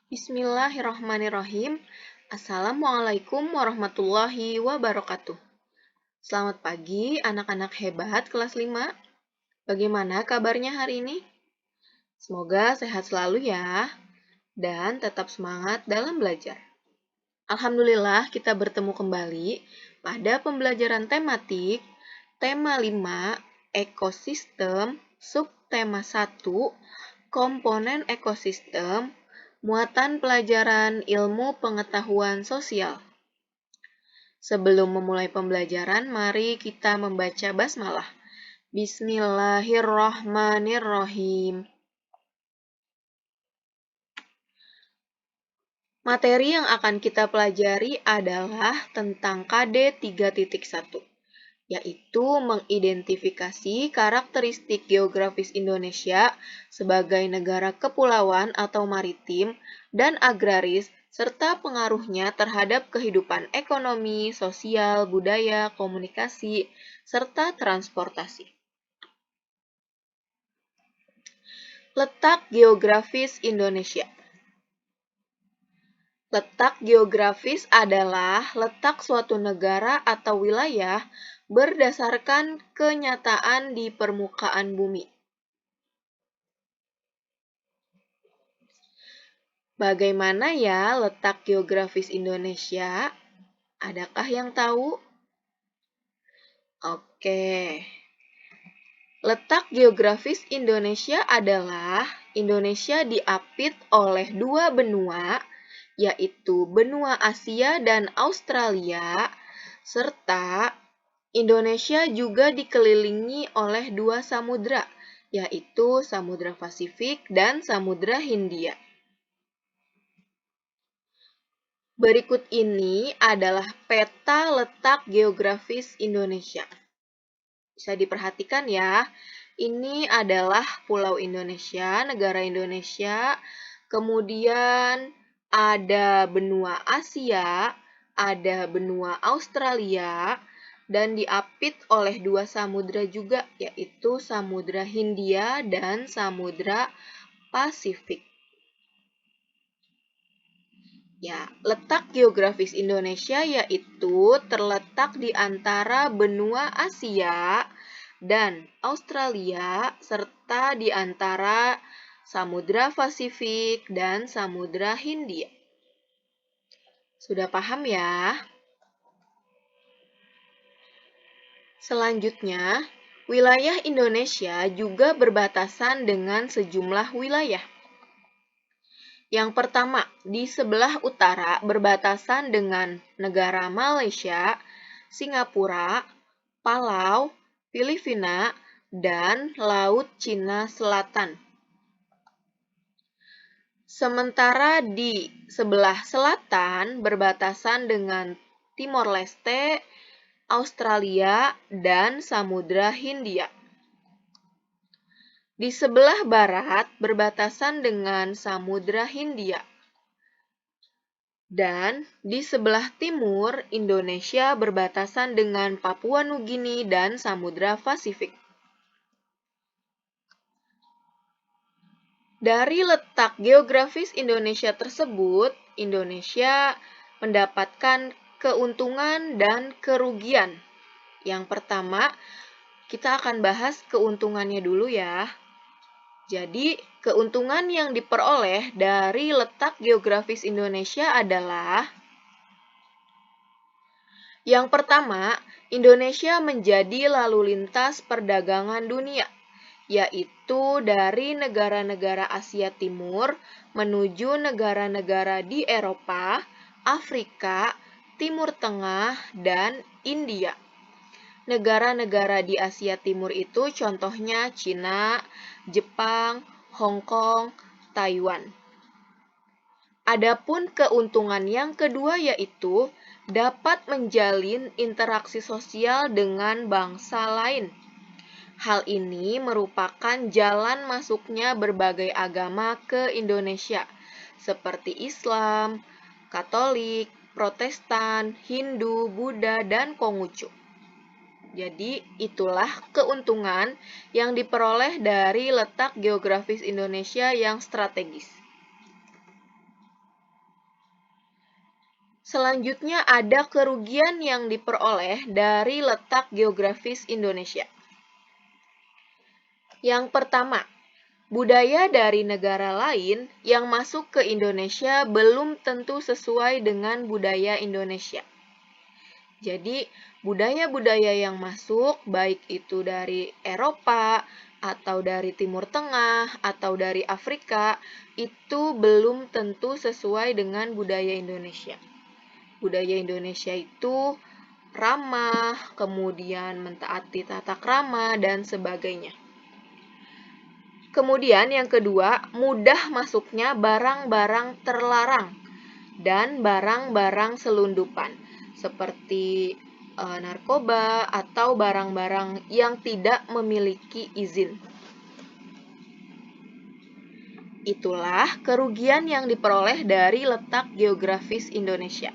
Bismillahirrahmanirrahim. Assalamualaikum warahmatullahi wabarakatuh. Selamat pagi anak-anak hebat kelas 5. Bagaimana kabarnya hari ini? Semoga sehat selalu ya, dan tetap semangat dalam belajar. Alhamdulillah kita bertemu kembali pada pembelajaran tematik tema 5, ekosistem, subtema 1, komponen ekosistem, muatan pelajaran ilmu pengetahuan sosial. Sebelum memulai pembelajaran, mari kita membaca basmalah. Bismillahirrahmanirrahim. Materi yang akan kita pelajari adalah tentang KD 3.1, yaitu mengidentifikasi karakteristik geografis Indonesia sebagai negara kepulauan atau maritim dan agraris, serta pengaruhnya terhadap kehidupan ekonomi, sosial, budaya, komunikasi, serta transportasi. Letak geografis Indonesia. Letak geografis adalah letak suatu negara atau wilayah berdasarkan kenyataan di permukaan bumi. Bagaimana ya letak geografis Indonesia? Adakah yang tahu? Oke. Letak geografis Indonesia adalah Indonesia diapit oleh dua benua, yaitu benua Asia dan Australia, serta Indonesia juga dikelilingi oleh dua samudra, yaitu Samudra Pasifik dan Samudra Hindia. Berikut ini adalah peta letak geografis Indonesia. Bisa diperhatikan ya, ini adalah Pulau Indonesia, negara Indonesia, kemudian ada benua Asia, ada benua Australia, dan diapit oleh dua samudra juga, yaitu Samudra Hindia dan Samudra Pasifik. Ya, letak geografis Indonesia yaitu terletak di antara benua Asia dan Australia, serta di antara Samudra Pasifik dan Samudra Hindia. Sudah paham ya? Selanjutnya, wilayah Indonesia juga berbatasan dengan sejumlah wilayah. Yang pertama, di sebelah utara berbatasan dengan negara Malaysia, Singapura, Palau, Filipina, dan Laut Cina Selatan. Sementara di sebelah selatan berbatasan dengan Timor Leste, Australia, dan Samudra Hindia. Di sebelah barat berbatasan dengan Samudra Hindia. Dan di sebelah timur, Indonesia berbatasan dengan Papua Nugini dan Samudra Pasifik. Dari letak geografis Indonesia tersebut, Indonesia mendapatkan keuntungan dan kerugian. Yang pertama, kita akan bahas keuntungannya dulu ya. Jadi, keuntungan yang diperoleh dari letak geografis Indonesia adalah yang pertama, Indonesia menjadi lalu lintas perdagangan dunia, yaitu dari negara-negara Asia Timur menuju negara-negara di Eropa, Afrika, Timur Tengah, dan India. Negara-negara di Asia Timur itu contohnya Cina, Jepang, Hong Kong, Taiwan. Adapun keuntungan yang kedua yaitu dapat menjalin interaksi sosial dengan bangsa lain. Hal ini merupakan jalan masuknya berbagai agama ke Indonesia, seperti Islam, Katolik, Protestan, Hindu, Buddha, dan Konghucu. Jadi, itulah keuntungan yang diperoleh dari letak geografis Indonesia yang strategis. Selanjutnya ada kerugian yang diperoleh dari letak geografis Indonesia. Yang pertama, budaya dari negara lain yang masuk ke Indonesia belum tentu sesuai dengan budaya Indonesia. Jadi, budaya-budaya yang masuk, baik itu dari Eropa, atau dari Timur Tengah, atau dari Afrika, itu belum tentu sesuai dengan budaya Indonesia. Budaya Indonesia itu ramah, kemudian mentaati tata krama, dan sebagainya. Kemudian yang kedua, mudah masuknya barang-barang terlarang dan barang-barang selundupan, seperti narkoba atau barang-barang yang tidak memiliki izin. Itulah kerugian yang diperoleh dari letak geografis Indonesia.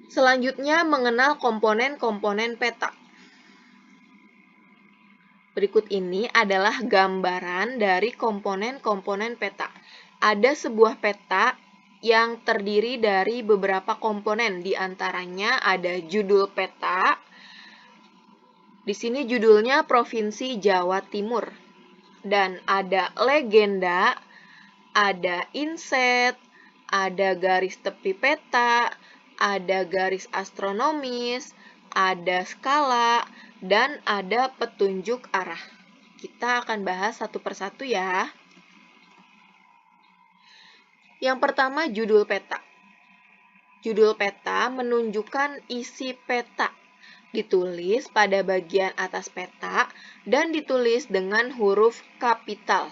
Selanjutnya mengenal komponen-komponen peta. Berikut ini adalah gambaran dari komponen-komponen peta. Ada sebuah peta yang terdiri dari beberapa komponen, di antaranya ada judul peta. Di sini judulnya Provinsi Jawa Timur. Dan ada legenda, ada inset, ada garis tepi peta, ada garis astronomis, ada skala, dan ada petunjuk arah. Kita akan bahas satu persatu ya. Yang pertama, judul peta. Judul peta menunjukkan isi peta. Ditulis pada bagian atas peta dan ditulis dengan huruf kapital.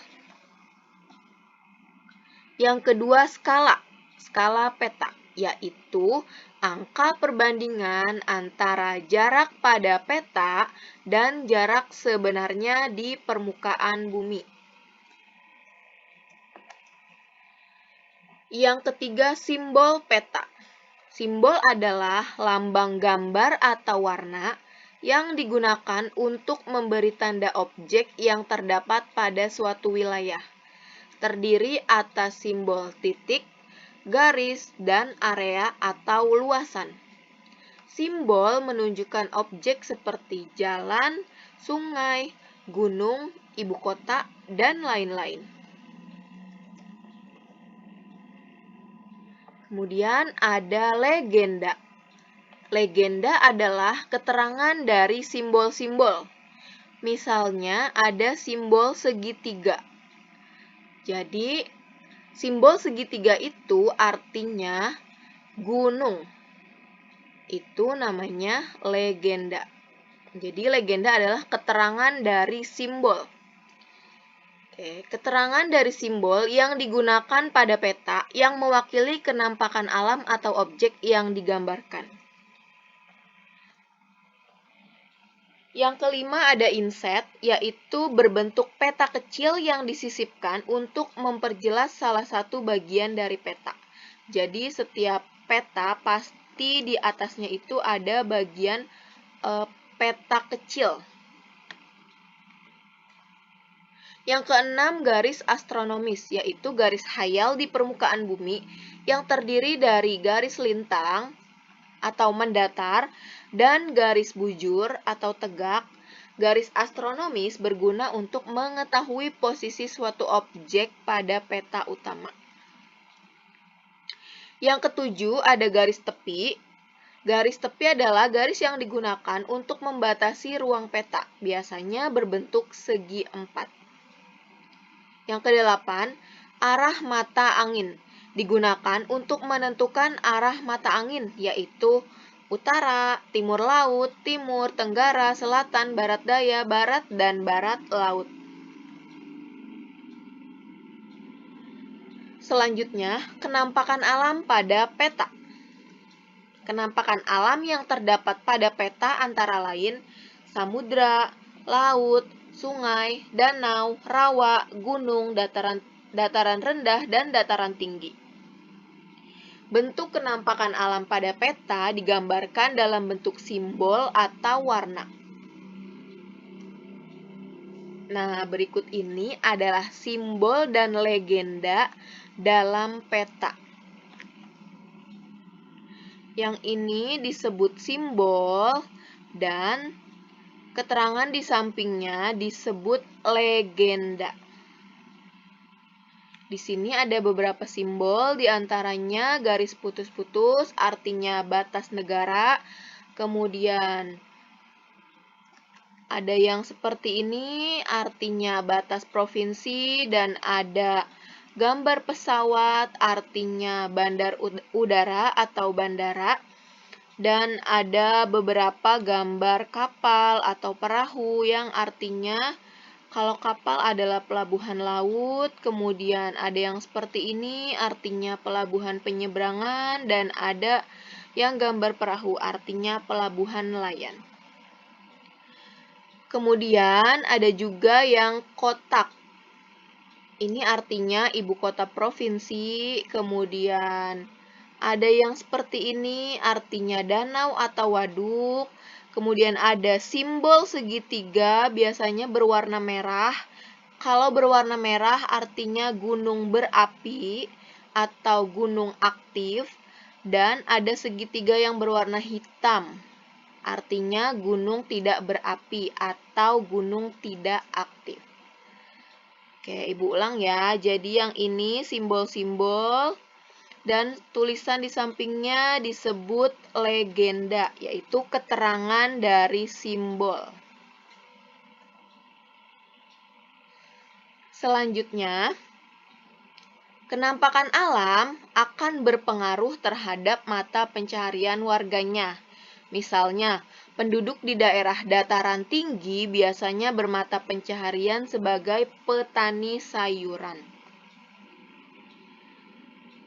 Yang kedua, skala. Skala peta, yaitu angka perbandingan antara jarak pada peta dan jarak sebenarnya di permukaan bumi. Yang ketiga, simbol peta. Simbol adalah lambang gambar atau warna yang digunakan untuk memberi tanda objek yang terdapat pada suatu wilayah. Terdiri atas simbol titik, garis, dan area atau luasan. Simbol menunjukkan objek seperti jalan, sungai, gunung, ibu kota, dan lain-lain. Kemudian ada legenda. Legenda adalah keterangan dari simbol-simbol. Misalnya ada simbol segitiga. Jadi, simbol segitiga itu artinya gunung. Itu namanya legenda. Jadi, legenda adalah keterangan dari simbol. Keterangan dari simbol yang digunakan pada peta yang mewakili kenampakan alam atau objek yang digambarkan. Yang kelima ada inset, yaitu berbentuk peta kecil yang disisipkan untuk memperjelas salah satu bagian dari peta. Jadi setiap peta pasti di atasnya itu ada bagian peta kecil. Yang keenam, garis astronomis, yaitu garis hayal di permukaan bumi yang terdiri dari garis lintang atau mendatar dan garis bujur atau tegak. Garis astronomis berguna untuk mengetahui posisi suatu objek pada peta utama. Yang ketujuh ada garis tepi. Garis tepi adalah garis yang digunakan untuk membatasi ruang peta, biasanya berbentuk segi empat. Yang kedelapan, arah mata angin. Digunakan untuk menentukan arah mata angin, yaitu utara, timur laut, timur, tenggara, selatan, barat daya, barat, dan barat laut. Selanjutnya, kenampakan alam pada peta. Kenampakan alam yang terdapat pada peta antara lain samudra, laut, sungai, danau, rawa, gunung, dataran rendah, dan dataran tinggi. Bentuk kenampakan alam pada peta digambarkan dalam bentuk simbol atau warna. Nah, berikut ini adalah simbol dan legenda dalam peta. Yang ini disebut simbol dan keterangan di sampingnya disebut legenda. Di sini ada beberapa simbol, diantaranya garis putus-putus, artinya batas negara. Kemudian ada yang seperti ini, artinya batas provinsi, dan ada gambar pesawat, artinya bandar udara atau bandara. Dan ada beberapa gambar kapal atau perahu yang artinya kalau kapal adalah pelabuhan laut, kemudian ada yang seperti ini artinya pelabuhan penyeberangan, dan ada yang gambar perahu artinya pelabuhan nelayan. Kemudian ada juga yang kotak. Ini artinya ibu kota provinsi, kemudian ada yang seperti ini artinya danau atau waduk. Kemudian ada simbol segitiga, biasanya berwarna merah. Kalau berwarna merah artinya gunung berapi atau gunung aktif. Dan ada segitiga yang berwarna hitam, artinya gunung tidak berapi atau gunung tidak aktif. Oke, Ibu ulang ya. Jadi yang ini simbol-simbol dan tulisan di sampingnya disebut legenda, yaitu keterangan dari simbol. Selanjutnya, kenampakan alam akan berpengaruh terhadap mata pencaharian warganya. Misalnya, penduduk di daerah dataran tinggi biasanya bermata pencaharian sebagai petani sayuran.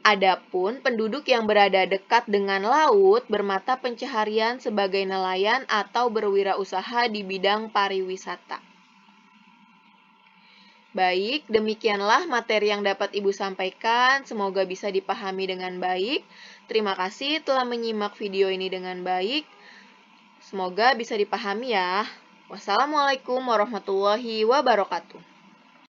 Adapun penduduk yang berada dekat dengan laut bermata pencaharian sebagai nelayan atau berwirausaha di bidang pariwisata. Baik, demikianlah materi yang dapat Ibu sampaikan. Semoga bisa dipahami dengan baik. Terima kasih telah menyimak video ini dengan baik. Semoga bisa dipahami ya. Wassalamualaikum warahmatullahi wabarakatuh.